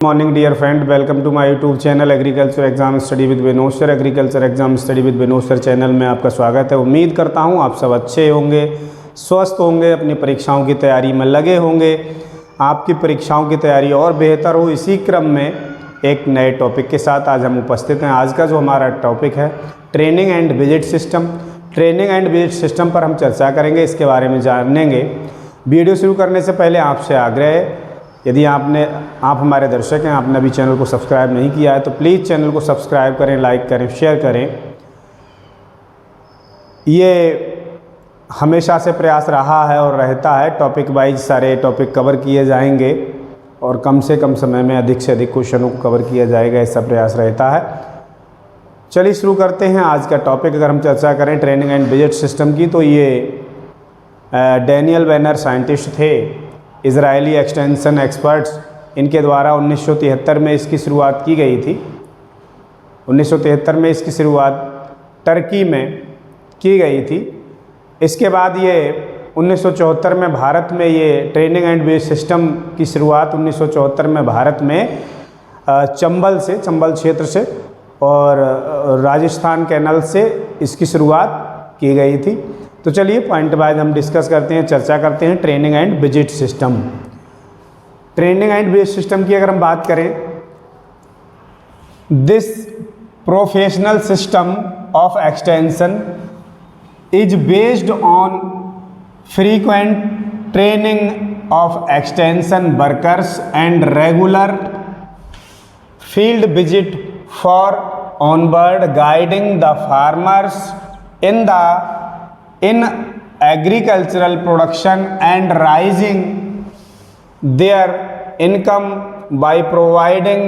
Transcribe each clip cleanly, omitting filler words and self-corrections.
Morning dear friend, welcome to my YouTube channel agriculture exam study with Vinod sir. Agriculture exam study with Vinod sir channel में आपका स्वागत है। उम्मीद करता हूं आप सब अच्छे होंगे, स्वस्थ होंगे, अपनी परीक्षाओं की तैयारी में लगे होंगे। आपकी परीक्षाओं की तैयारी और बेहतर हो, इसी क्रम में एक नए टॉपिक के साथ आज हम उपस्थित हैं। आज का जो हमारा टॉपिक है training and visit system. Training and visit system पर हम चर्चा करेंगे, इसके बारे में जानेंगे। वीडियो शुरू करने से पहले आपसे आग्रह है, यदि आप हमारे दर्शक हैं, आपने अभी चैनल को सब्सक्राइब नहीं किया है तो प्लीज़ चैनल को सब्सक्राइब करें, लाइक करें, शेयर करें। ये हमेशा से प्रयास रहा है और रहता है। टॉपिक वाइज सारे टॉपिक कवर किए जाएंगे और कम से कम समय में अधिक से अधिक क्वेश्चनों को कवर किया जाएगा, ऐसा प्रयास रहता है। चलिए शुरू करते हैं आज का टॉपिक। अगर हम चर्चा करें ट्रेनिंग एंड विजिट सिस्टम की, तो ये डैनियल वेनर साइंटिस्ट थे, इजरायली एक्सटेंशन एक्सपर्ट्स। इनके द्वारा 1973 में इसकी शुरुआत की गई थी। 1973 में इसकी शुरुआत टर्की में की गई थी। इसके बाद ये 1974 में भारत में ये ट्रेनिंग एंड विजिट सिस्टम की शुरुआत 1974 में भारत में चंबल क्षेत्र से और राजस्थान कैनल से इसकी शुरुआत की गई थी। तो चलिए पॉइंट वाइज हम डिस्कस करते हैं, चर्चा करते हैं training and visit system. Training and visit system की अगर हम बात करें, this professional system of extension is based on frequent training of extension workers and regular field visit for onward guiding the farmers in agricultural production and raising their income by providing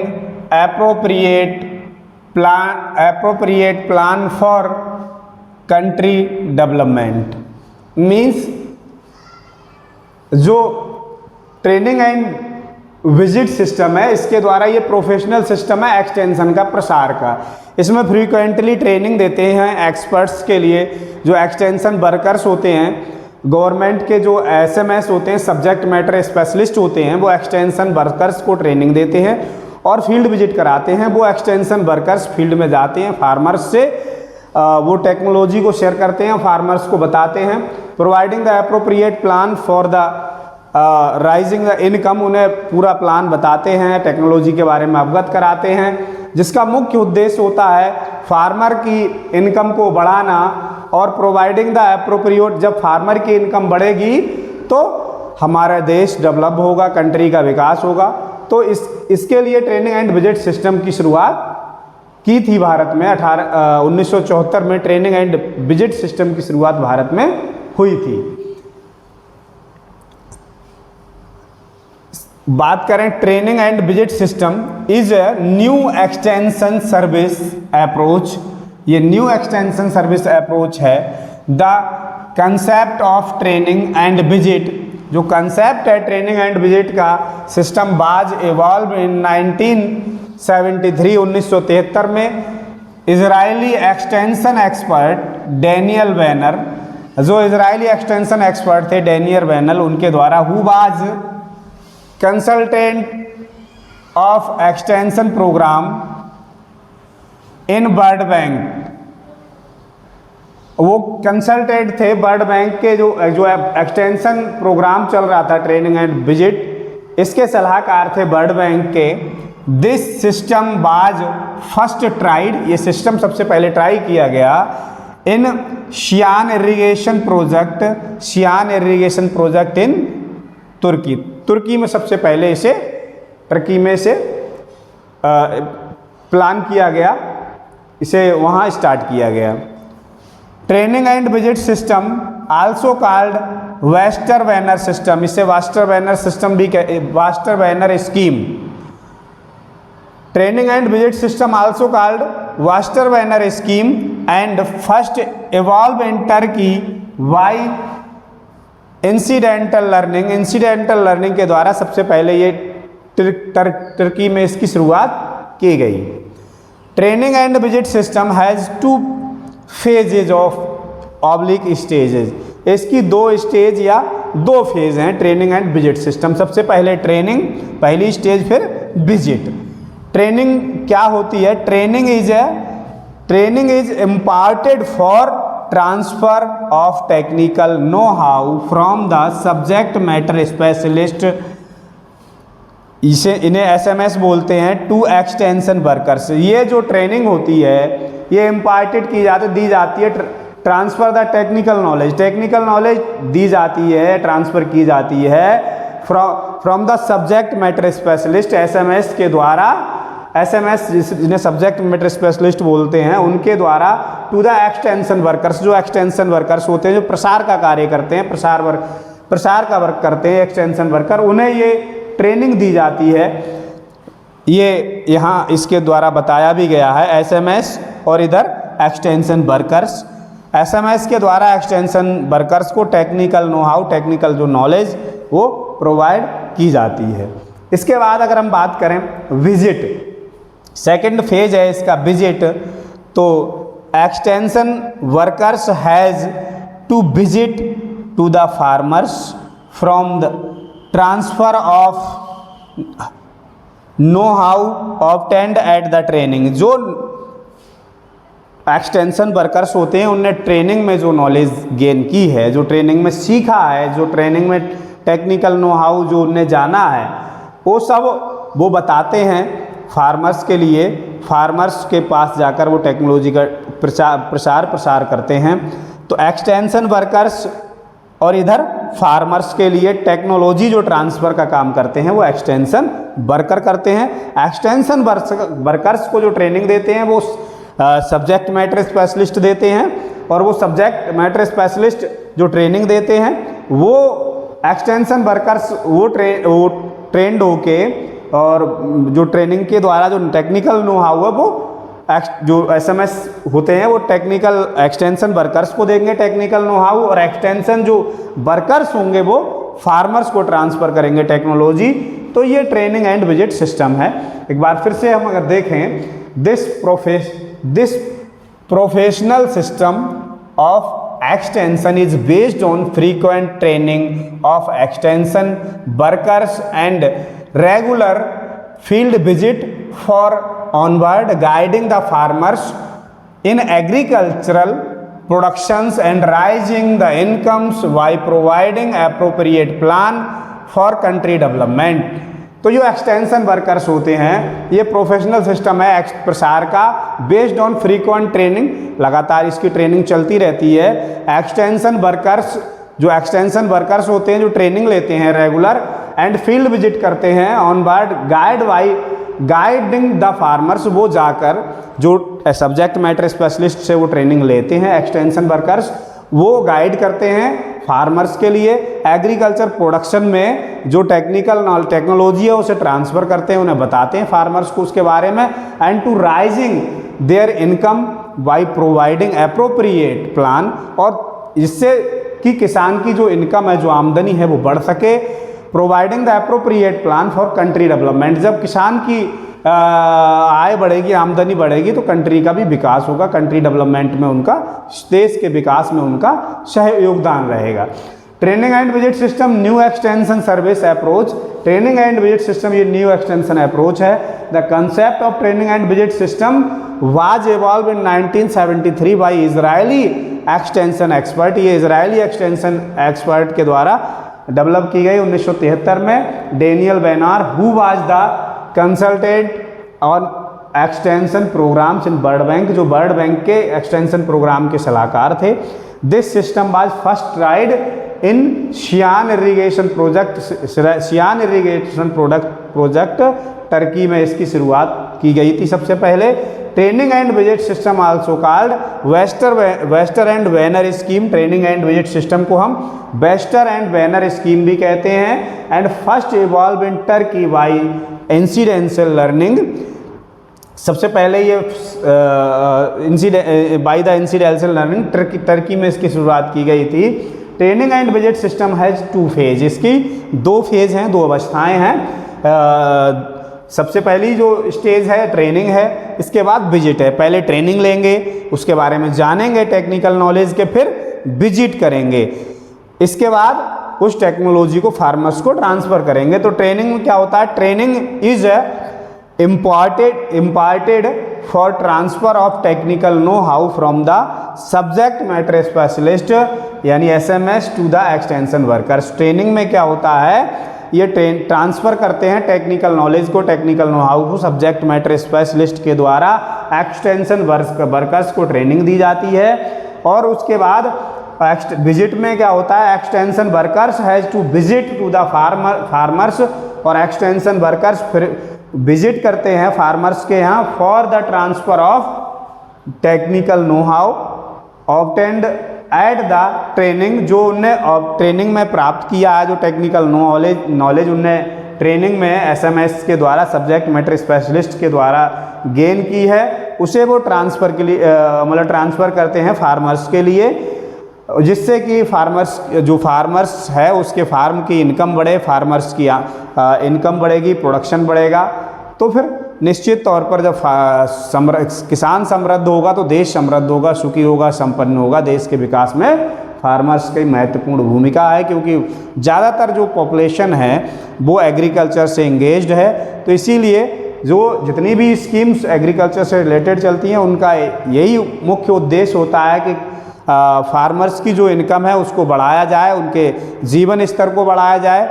appropriate plan for country development। means जो training and visit system है, इसके द्वारा ये professional system है extension का, प्रसार का। इसमें फ्रीक्वेंटली ट्रेनिंग देते हैं एक्सपर्ट्स के लिए। जो एक्सटेंशन वर्कर्स होते हैं, गवर्नमेंट के जो SMS होते हैं, सब्जेक्ट मैटर स्पेशलिस्ट होते हैं, वो एक्सटेंशन वर्कर्स को ट्रेनिंग देते हैं और फील्ड विजिट कराते हैं। वो एक्सटेंशन वर्कर्स फील्ड में जाते हैं, फार्मर्स से वो टेक्नोलॉजी को शेयर करते हैं, फार्मर्स को बताते हैं। Providing the appropriate plan for the rising the income, उन्हें पूरा प्लान बताते हैं, टेक्नोलॉजी के बारे में अवगत कराते हैं, जिसका मुख्य उद्देश्य होता है फार्मर की इनकम को बढ़ाना। और प्रोवाइडिंग द अप्रोप्रिएट, जब फार्मर की इनकम बढ़ेगी तो हमारा देश डेवलप होगा, कंट्री का विकास होगा। तो इसके लिए ट्रेनिंग एंड विजिट सिस्टम की शुरुआत की थी भारत में। 1974 में ट्रेनिंग एंड विजिट सिस्टम की शुरुआत भारत में हुई थी। बात करें training and visit system is a new extension service approach. ये न्यू एक्सटेंशन सर्विस अप्रोच है। The concept of training and visit, जो कंसेप्ट है ट्रेनिंग एंड विजिट का सिस्टम, बाज इवॉल्व इन 1973 में। Israeli extension expert Daniel Benor, जो Israeli extension expert थे Daniel Benor, उनके द्वारा who was consultant of extension programme in World Bank. वो consultant थे वर्ल्ड बैंक के, जो एक्सटेंशन प्रोग्राम चल रहा था ट्रेनिंग एंड विजिट, इसके सलाहकार थे वर्ल्ड बैंक के। This system was first tried, ये सिस्टम सबसे पहले ट्राई किया गया इन शियान इरिगेशन प्रोजेक्ट इन तुर्की में सबसे पहले इसे टर्की में से प्लान किया गया, इसे वहाँ स्टार्ट किया गया। Training and visit system also called Baxter Benor system, इसे वास्टर वेनर सिस्टम भी Baxter Benor scheme. Training and visit system also called Baxter Benor scheme and first evolve in Turkey by incidental learning के द्वारा सबसे पहले ये Turkey में इसकी शुरुआत की गई। Training and visit system has 2 phases of oblique stages. इसकी 2 स्टेज या दो फेज हैं ट्रेनिंग एंड विजिट सिस्टम। सबसे पहले ट्रेनिंग, पहली स्टेज, फिर विजिट। ट्रेनिंग क्या होती है? Training is imparted for transfer of technical know how from the subject matter specialist, इन्हें एसएमएस बोलते हैं, टू एक्सटेंशन वर्कर्स। ये जो ट्रेनिंग होती है ये इम्पार्टेड की जाती, दी जाती है, transfer the technical knowledge, technical knowledge दी जाती है, ट्रांसफ़र की जाती है from the subject matter specialist, SMS के द्वारा, एसएमएस जिन्हें सब्जेक्ट मैटर स्पेशलिस्ट बोलते हैं उनके द्वारा, टू द एक्सटेंशन वर्कर्स, जो एक्सटेंशन वर्कर्स होते हैं, जो प्रसार का कार्य करते हैं, प्रसार का वर्क करते हैं एक्सटेंशन वर्कर, उन्हें ये ट्रेनिंग दी जाती है। ये यहाँ इसके द्वारा बताया भी गया है, एसएमएस और इधर एक्सटेंशन वर्कर्स। एसएमएस के द्वारा एक्सटेंशन वर्कर्स को टेक्निकल नो हाउ, टेक्निकल जो नॉलेज वो प्रोवाइड की जाती है। इसके बाद अगर हम बात करें विजिट, सेकंड फेज है इसका विजिट, तो extension workers has to visit to the farmers from the transfer of know how obtained at the training. जो एक्सटेंशन वर्कर्स होते हैं उनने ट्रेनिंग में जो नॉलेज गेन की है, जो ट्रेनिंग में सीखा है, जो ट्रेनिंग में टेक्निकल नो हाउ जो उनने जाना है, वो सब वो बताते हैं फार्मर्स के लिए। फार्मर्स के पास जाकर वो टेक्नोलॉजी का प्रसार करते हैं। तो एक्सटेंशन वर्कर्स और इधर फार्मर्स के लिए टेक्नोलॉजी जो ट्रांसफ़र का काम करते हैं वो एक्सटेंशन वर्कर करते हैं। एक्सटेंशन वर्कर्स को जो ट्रेनिंग देते हैं वो सब्जेक्ट मैटर स्पेशलिस्ट देते हैं, और वो सब्जेक्ट मैटर स्पेशलिस्ट जो ट्रेनिंग देते हैं वो एक्सटेंशन वर्कर्स वो ट्रेंड होके, और जो ट्रेनिंग के द्वारा जो टेक्निकल नो हाउ है वो जो एसएमएस होते हैं वो टेक्निकल एक्सटेंशन वर्कर्स को देंगे टेक्निकल नो हाउ, और एक्सटेंशन जो वर्कर्स होंगे वो फार्मर्स को ट्रांसफ़र करेंगे टेक्नोलॉजी। तो ये ट्रेनिंग एंड विजिट सिस्टम है। एक बार फिर से हम अगर देखें, this professional system of extension is based on frequent training of extension workers and regular field visit for onward guiding the farmers in agricultural productions and raising the incomes by providing appropriate plan for country development। तो जो extension workers होते हैं ये professional system है प्रसार का, based on frequent training, लगातार इसकी ट्रेनिंग चलती रहती है। एक्सटेंशन वर्कर्स, जो एक्सटेंशन वर्कर्स होते हैं जो ट्रेनिंग लेते हैं रेगुलर, एंड फील्ड विजिट करते हैं on board guiding the farmers, वो जाकर जो सब्जेक्ट मैटर स्पेशलिस्ट से वो ट्रेनिंग लेते हैं एक्सटेंशन वर्कर्स, वो गाइड करते हैं फार्मर्स के लिए एग्रीकल्चर प्रोडक्शन में जो टेक्नोलॉजी है उसे ट्रांसफ़र करते हैं, उन्हें बताते हैं फार्मर्स को उसके बारे में, and to rising their income by providing appropriate plan, और इससे कि किसान की जो इनकम है, जो आमदनी है वो बढ़ सके। Providing the appropriate plan for country development, जब किसान की आय बढ़ेगी, आमदनी बढ़ेगी, तो कंट्री का भी विकास होगा, कंट्री डेवलपमेंट में उनका, देश के विकास में उनका योगदान रहेगा। Training and visit system new extension service approach, training and visit system ये न्यू एक्सटेंशन अप्रोच है। The concept of training and visit system was evolve in 1973 by Israeli extension expert, ये इजरायली एक्सटेंशन एक्सपर्ट के द्वारा develop की गई 1973 में। Daniel Benor who was the consultant on extension programmes in World Bank, जो World Bank के extension programme के सलाहकार थे। This system was first tried in Seyhan irrigation project Turkey में इसकी शुरुआत की गई थी सबसे पहले। Training and visit system also called Wester and Wenner scheme, training and visit system को हम वेस्टर एंड वेनर स्कीम भी कहते हैं। And first evolve in Turkey by incidental learning, सबसे पहले ये by the incidental learning Turkey में इसकी शुरुआत की गई थी। Training and visit system has two phase, इसकी दो फेज हैं, दो अवस्थाएं हैं। सबसे पहली जो स्टेज है ट्रेनिंग है, इसके बाद विजिट है। पहले ट्रेनिंग लेंगे, उसके बारे में जानेंगे टेक्निकल नॉलेज के, फिर विजिट करेंगे। इसके बाद उस टेक्नोलॉजी को फार्मर्स को ट्रांसफ़र करेंगे। तो ट्रेनिंग में क्या होता है, training is imparted for transfer of technical know-how from the subject matter specialist यानी SMS to the extension workers। Training में क्या होता है, ये ट्रांसफ़र करते हैं टेक्निकल नॉलेज को, टेक्निकल नो-हाउ को सब्जेक्ट मैटर स्पेशलिस्ट के द्वारा एक्सटेंशन वर्कर्स को ट्रेनिंग दी जाती है। और उसके बाद विजिट में क्या होता है, extension workers has to visit to the farmers, और एक्सटेंशन वर्कर्स फिर विजिट करते हैं फार्मर्स के यहाँ for the transfer of technical know how obtained at the training, जो उनने ट्रेनिंग में प्राप्त किया है, जो टेक्निकल नॉलेज उनने ट्रेनिंग में SMS के द्वारा सब्जेक्ट मैटर स्पेशलिस्ट के द्वारा गेन की है, उसे वो ट्रांसफ़र के लिए मतलब ट्रांसफ़र करते हैं फार्मर्स के लिए, जिससे कि फार्मर्स है उसके फार्म की इनकम बढ़े, फार्मर्स की इनकम बढ़ेगी, प्रोडक्शन बढ़ेगा। तो फिर निश्चित तौर पर जब किसान समृद्ध होगा तो देश समृद्ध होगा, सुखी होगा, संपन्न होगा। देश के विकास में फार्मर्स की महत्वपूर्ण भूमिका है, क्योंकि ज़्यादातर जो पॉपुलेशन है वो एग्रीकल्चर से इंगेज्ड है। तो इसीलिए जो जितनी भी स्कीम्स एग्रीकल्चर से रिलेटेड चलती हैं उनका यही मुख्य उद्देश्य होता है कि फार्मर्स की जो इनकम है उसको बढ़ाया जाए, उनके जीवन स्तर को बढ़ाया जाए,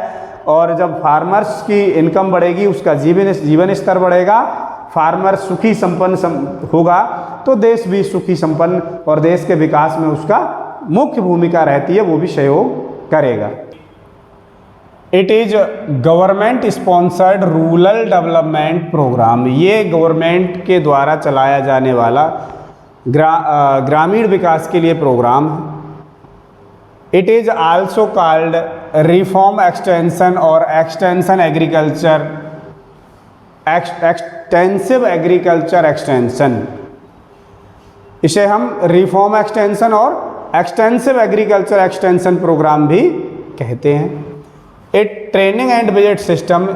और जब फार्मर्स की इनकम बढ़ेगी उसका जीवन स्तर बढ़ेगा, फार्मर सुखी संपन्न होगा तो देश भी सुखी संपन्न और देश के विकास में उसका मुख्य भूमिका रहती है, वो भी सहयोग करेगा। It is government sponsored rural development programme, ये गवर्नमेंट के द्वारा चलाया जाने वाला ग्रामीण विकास के लिए programme. It is also called reform extension और extension agriculture extensive agriculture extension, इसे हम रिफॉर्म एक्सटेंशन और एक्सटेंसिव एग्रीकल्चर एक्सटेंशन प्रोग्राम भी कहते हैं। It training and visit system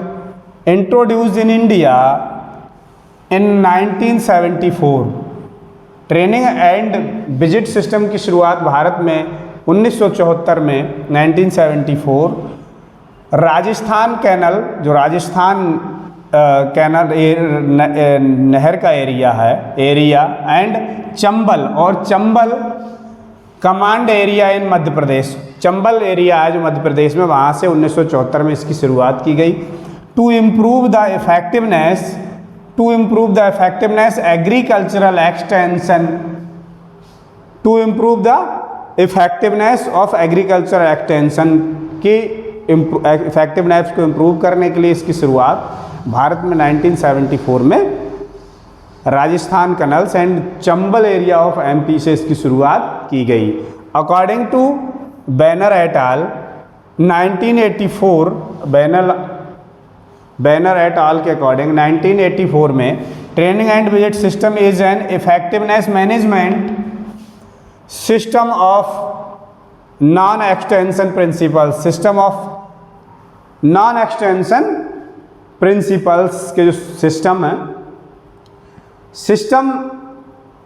introduced in India in 1974। Training and visit system की शुरुआत भारत में 1974 में 1974 राजस्थान कैनल, जो राजस्थान कैनल नहर का एरिया एंड चंबल और Chambal command area in Madhya Pradesh, Chambal area है जो मध्य प्रदेश में, वहाँ से 1974 में इसकी शुरुआत की गई। To improve the effectiveness agricultural extension, to improve the effectiveness of agricultural extension की इफेक्टिवनेस को इम्प्रूव करने के लिए इसकी शुरुआत भारत में 1974 में Rajasthan canals and Chambal area of MP से इसकी शुरुआत की गई। According to Benor et al 1984, Benor et al के अकॉर्डिंग 1984 में training and visit system is an effectiveness management system of non extension principle, system of non extension principles के जो system है,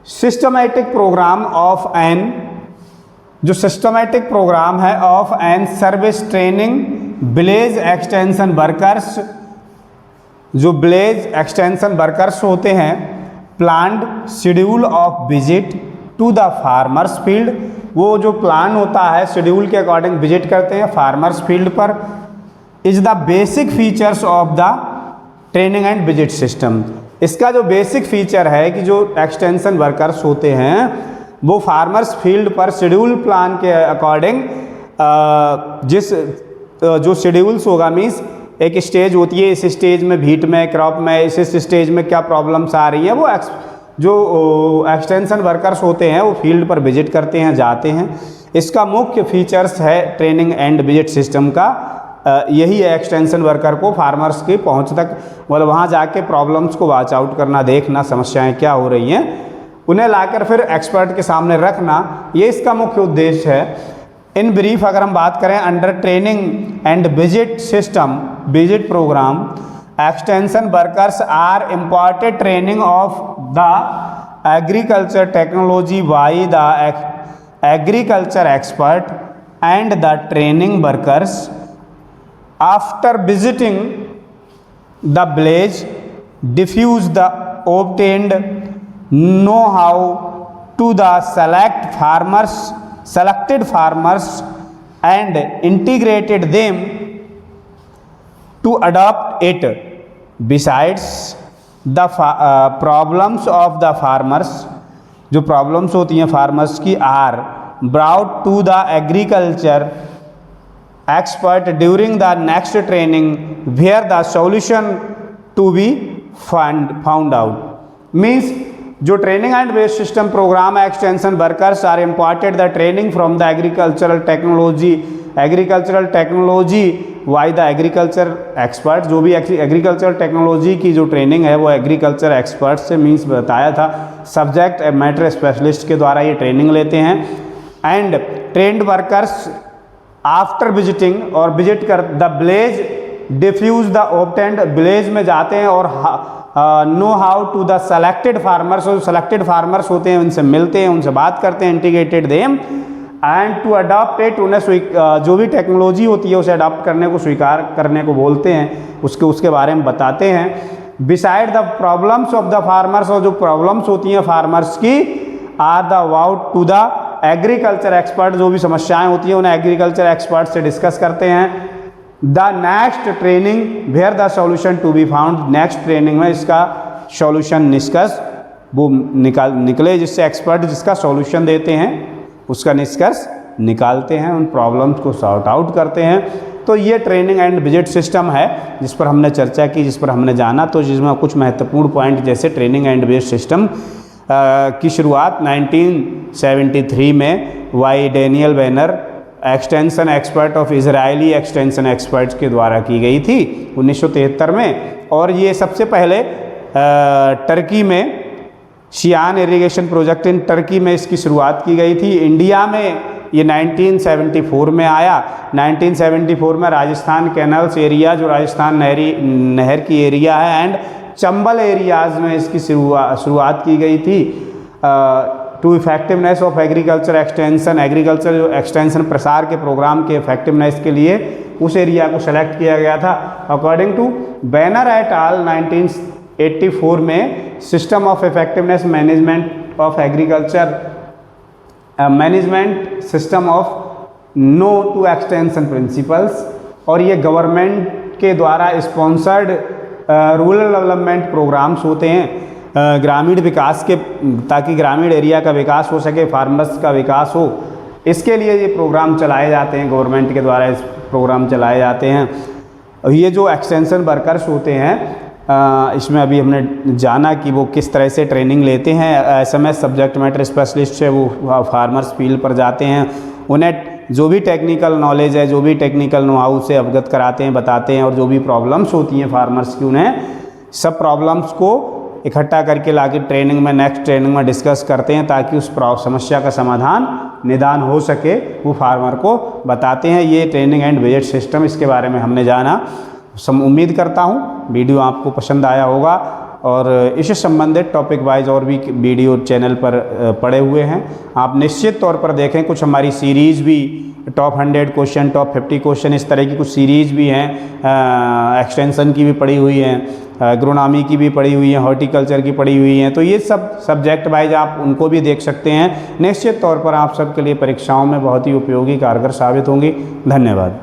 सिस्टमैटिक प्रोग्राम ऑफ एन, जो systematic programme है of an service training village extension workers, जो village extension workers होते हैं, planned schedule of visit to the farmers field, वो जो प्लान होता है शेड्यूल के अकॉर्डिंग विजिट करते हैं फार्मर्स फील्ड पर, is the basic features of the training and visit system. इसका जो बेसिक फीचर है कि जो एक्सटेंशन वर्कर्स होते हैं वो फार्मर्स फील्ड पर शेड्यूल प्लान के अकॉर्डिंग जो शेड्यूल्स होगा, मीन्स एक स्टेज होती है, इस स्टेज में व्हीट में, क्रॉप में, इस स्टेज में क्या प्रॉब्लम्स आ रही हैं, वो जो एक्सटेंशन वर्कर्स होते हैं वो फील्ड पर विजिट करते हैं, जाते हैं। इसका मुख्य फीचर्स है ट्रेनिंग एंड विजिट सिस्टम का यही है, एक्सटेंशन वर्कर को फार्मर्स की पहुंच तक, मतलब वहाँ जाके प्रॉब्लम्स को वॉच आउट करना, देखना समस्याएं क्या हो रही हैं, उन्हें लाकर फिर एक्सपर्ट के सामने रखना, ये इसका मुख्य उद्देश्य है। इन ब्रीफ अगर हम बात करें, under training and visit system visit programme extension workers are important training of the agriculture technology by the agriculture expert and the training workers after visiting the village diffuse the obtained know-how to the selected farmers and integrated them to adopt it. Besides the problems of the farmers, जो problems होती हैं farmers की, are brought to the agriculture expert during the next training where the solution to be found out. Means जो training and based system programme extension workers are imparted the training from the agricultural technology by the agriculture expert. जो भी agriculture technology की जो training है वो agriculture expert से, means बताया था सब्जेक्ट मैटर स्पेशलिस्ट के द्वारा ये ट्रेनिंग लेते हैं। And trained workers after visiting, और विजिट कर the village diffuse the obtained, village में जाते हैं और know how to the selected farmers, और सेलेक्टेड फार्मर्स होते हैं उनसे मिलते हैं, उनसे बात करते हैं, integrated them and to adopt it, उन्हें जो भी टेक्नोलॉजी होती है उसे अडॉप्ट करने को, स्वीकार करने को बोलते हैं, उसके बारे में बताते हैं। Beside the problems of the farmers, और जो प्रॉब्लम्स होती हैं फार्मर्स की, are the about to the agriculture expert, जो भी समस्याएं होती हैं उन्हें एग्रीकल्चर एक्सपर्ट से डिस्कस करते हैं। The next training where the solution to be found, next training में इसका सॉल्यूशन निष्कर्ष वो निकले, जिससे एक्सपर्ट जिसका सॉल्यूशन देते हैं उसका निष्कर्ष निकालते हैं, उन प्रॉब्लम्स को सॉर्ट आउट करते हैं। तो ये ट्रेनिंग एंड विजिट सिस्टम है जिस पर हमने चर्चा की, जिस पर हमने जाना, तो जिसमें कुछ महत्वपूर्ण पॉइंट जैसे ट्रेनिंग एंड विजिट सिस्टम की शुरुआत 1973 में by Daniel Benor extension expert of Israeli extension experts के द्वारा की गई थी 1973 में। और ये सबसे पहले टर्की में शियान इरिगेशन प्रोजेक्ट इन टर्की में इसकी शुरुआत की गई थी। इंडिया में ये 1974 में आया। 1974 में राजस्थान कैनल्स एरिया, जो राजस्थान नहर की एरिया है, एंड चंबल एरियाज़ में इसकी शुरुआत की गई थी। To effectiveness of agriculture extension, agriculture जो एक्सटेंशन प्रसार के प्रोग्राम के इफेक्टिवनेस के लिए उस एरिया को सेलेक्ट किया गया था। According to Benor et al 1984 में system of effectiveness management of agriculture management system of no to extension principles, और ये गवर्नमेंट के द्वारा स्पॉन्सर्ड रूरल डेवलपमेंट प्रोग्राम्स होते हैं ग्रामीण विकास के, ताकि ग्रामीण एरिया का विकास हो सके, फार्मर्स का विकास हो, इसके लिए ये प्रोग्राम चलाए जाते हैं, गवर्नमेंट के द्वारा इस प्रोग्राम चलाए जाते हैं। ये जो एक्सटेंशन वर्कर्स होते हैं इसमें अभी हमने जाना कि वो किस तरह से ट्रेनिंग लेते हैं। SMS सब्जेक्ट मैटर स्पेशलिस्ट है, वो फार्मर्स फील्ड पर जाते हैं, उन्हें जो भी टेक्निकल नॉलेज है, जो भी टेक्निकल नो हाउ से अवगत कराते हैं, बताते हैं, और जो भी प्रॉब्लम्स होती हैं फार्मर्स की, उन्हें सब प्रॉब्लम्स को इकट्ठा करके लाके ट्रेनिंग में, नेक्स्ट ट्रेनिंग में डिस्कस करते हैं, ताकि उस समस्या का समाधान निदान हो सके, वो फार्मर को बताते हैं। ये ट्रेनिंग एंड विजिट सिस्टम, इसके बारे में हमने जाना। उम्मीद करता हूँ वीडियो आपको पसंद आया होगा, और इससे संबंधित टॉपिक वाइज और भी वीडियो चैनल पर पड़े हुए हैं, आप निश्चित तौर पर देखें। कुछ हमारी सीरीज़ भी टॉप 100 क्वेश्चन, टॉप 50 क्वेश्चन, इस तरह की कुछ सीरीज़ भी हैं, एक्सटेंशन की भी पड़ी हुई हैं, एग्रोनॉमी की भी पड़ी हुई हैं, हॉर्टिकल्चर की पड़ी हुई हैं। तो ये सब सब्जेक्ट वाइज आप उनको भी देख सकते हैं। निश्चित तौर पर आप सबके लिए परीक्षाओं में बहुत ही उपयोगी कारगर साबित होंगी। धन्यवाद।